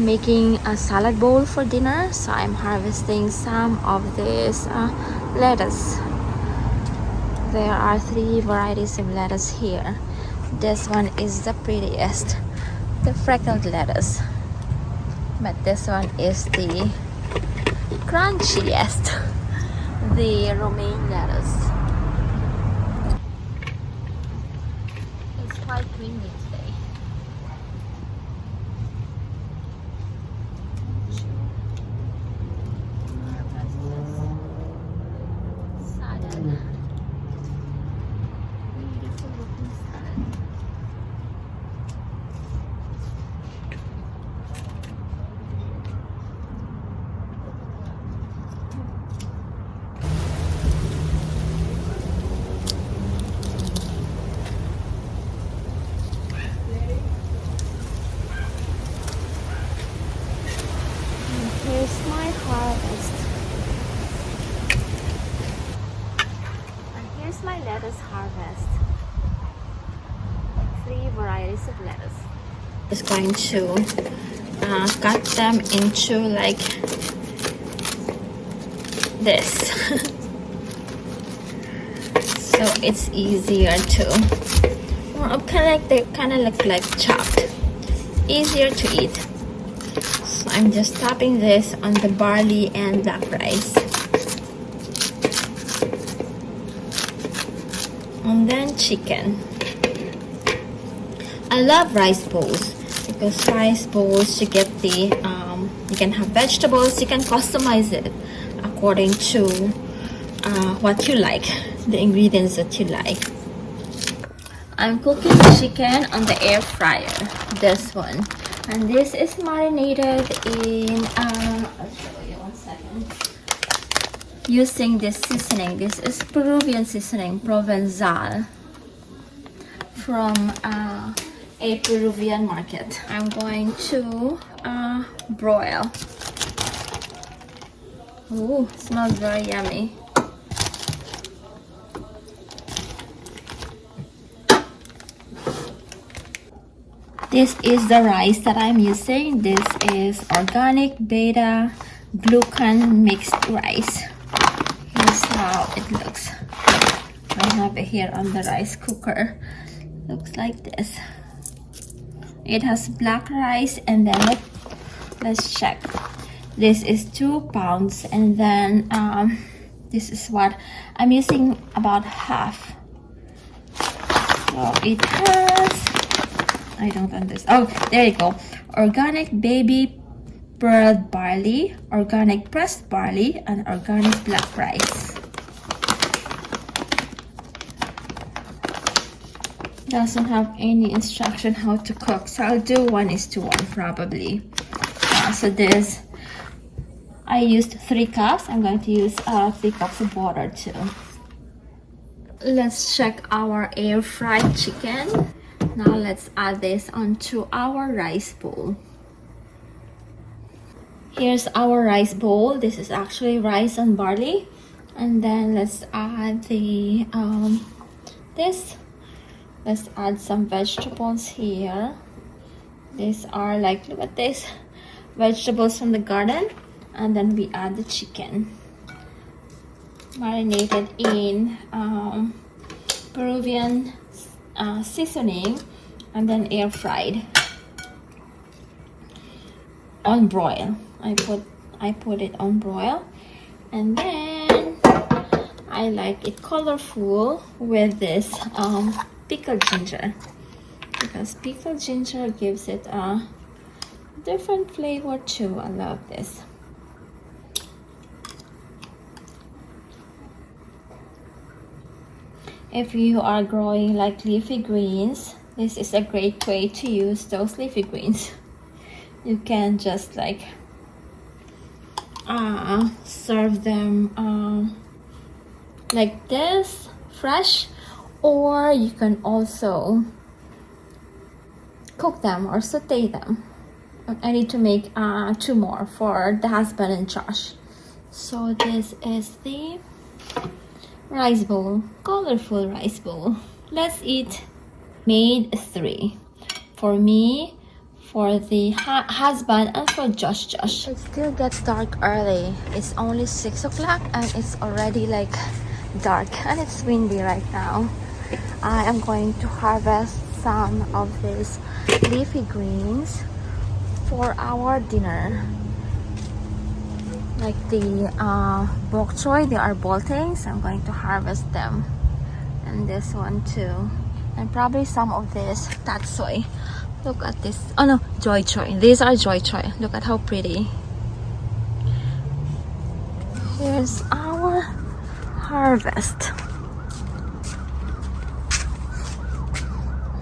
making a salad bowl for dinner, so I'm harvesting some of this lettuce. There are 3 varieties of lettuce here. This one is the prettiest, the freckled lettuce, but this one is the crunchiest, the romaine lettuce. It's quite windy today. Salad. Beautiful looking salad. Here's my harvest. And here's my lettuce harvest. 3 varieties of lettuce. Just going to cut them into like this. So it's easier to, well, they kind of look like chopped. Easier to eat. So I'm just topping this on the barley and black rice. And then chicken. I love rice bowls because rice bowls, you get the, you can have vegetables, you can customize it according to what you like, the ingredients that you like. I'm cooking chicken on the air fryer, this one. And this is marinated in, I'll show you 1 second. Using this seasoning. This is Peruvian seasoning, Provençal, from a Peruvian market. I'm going to broil. Ooh, smells very yummy. This is the rice that I'm using. This is organic beta glucan mixed rice. Here's how it looks. I have it here on the rice cooker. Looks like this. It has black rice, and then let's check. This is 2 pounds, and then this is what I'm using, about half. So it has, I don't understand. Oh, there you go. Organic baby pearl barley, organic pressed barley, and organic black rice. Doesn't have any instruction how to cook, so I'll do 1:1 probably. So this, I used 3 cups. I'm going to use 3 cups of water too. Let's check our air fried chicken. Now let's add this onto our rice bowl. Here's our rice bowl. This is actually rice and barley. And then let's add the this. Let's add some vegetables here. These are like, look at this, vegetables from the garden. And then we add the chicken, marinated in Peruvian seasoning, and then air fried on broil. I put it on broil, and then I like it colorful with this pickled ginger, because pickled ginger gives it a different flavor too. I love this. If you are growing like leafy greens, this is a great way to use those leafy greens. You can just like serve them like this, fresh, or you can also cook them or saute them. I need to make 2 more for the husband and Josh. So this is the rice bowl, colorful rice bowl. Let's eat. Made 3 for me, for the husband and for Josh. It still gets dark early. It's only 6 o'clock and it's already like dark and it's windy right now. I am going to harvest some of these leafy greens for our dinner. Like the bok choy, they are bolting, so I'm going to harvest them. And this one too. And probably some of this tatsoi. Look at this. Oh no, joy choy. These are joy choy. Look at how pretty. Here's our harvest.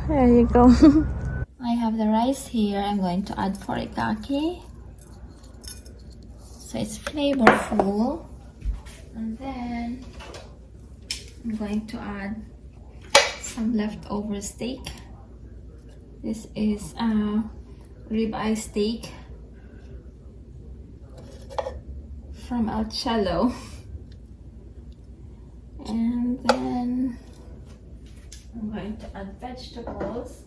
There you go. I have the rice here. I'm going to add furikake, so it's flavorful. And then I'm going to add some leftover steak. This is ribeye steak from El Cello. And then I'm going to add vegetables.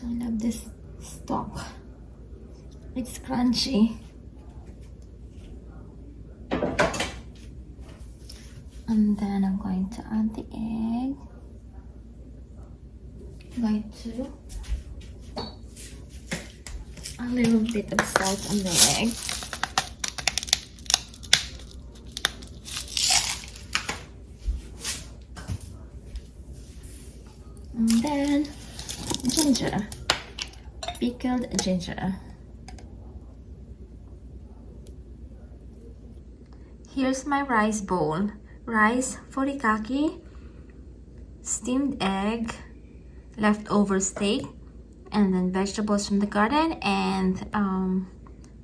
I love this stock. It's crunchy. And then I'm going to add the egg. I'm going to a little bit of salt on the egg. And then ginger, pickled ginger. Here's my rice bowl. Rice, furikake, steamed egg, leftover steak, and then vegetables from the garden, and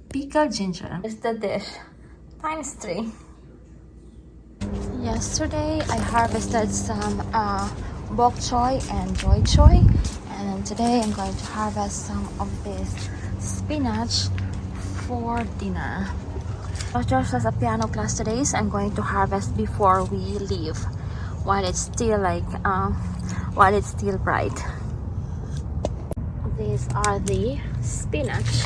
pickled ginger. Here's the dish, times 3. Yesterday I harvested some bok choy and joy choy, and then today I'm going to harvest some of this spinach for dinner. Josh has a piano class today, so I'm going to harvest before we leave, while it's still bright. These are the spinachy.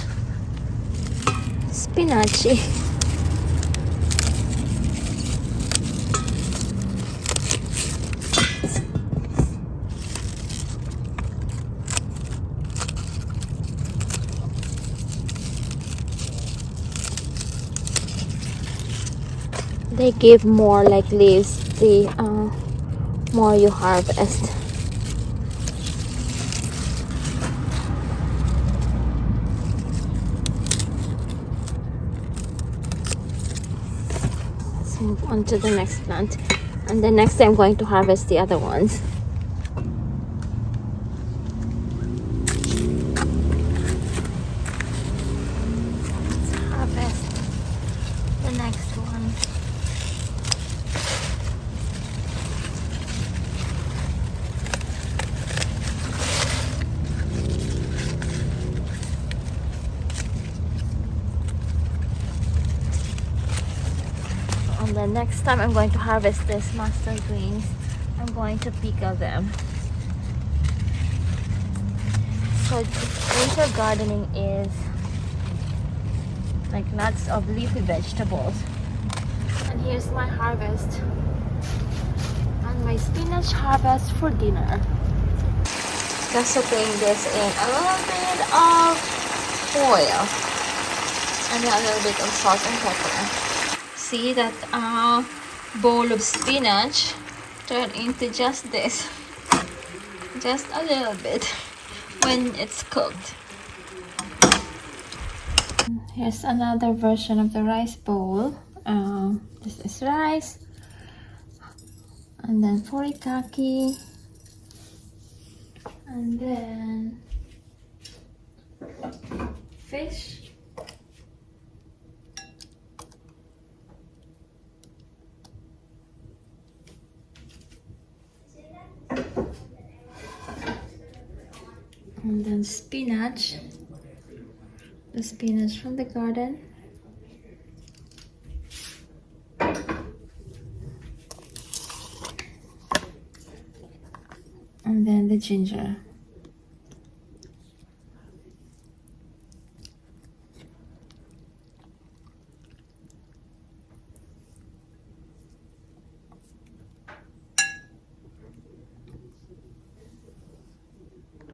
They give more like leaves the more you harvest. Let's move on to the next plant, and then next I'm going to harvest the other ones. Let's harvest the next one. And then next time I'm going to harvest this mustard greens. I'm going to pickle them. So winter gardening is like lots of leafy vegetables. And here's my harvest. And my spinach harvest for dinner. Just soaking this in a little bit of oil and a little bit of salt and pepper. See that bowl of spinach turn into just this, just a little bit when it's cooked. Here's another version of the rice bowl. This is rice, and then furikake, and then fish. And then spinach, the spinach from the garden. And then the ginger.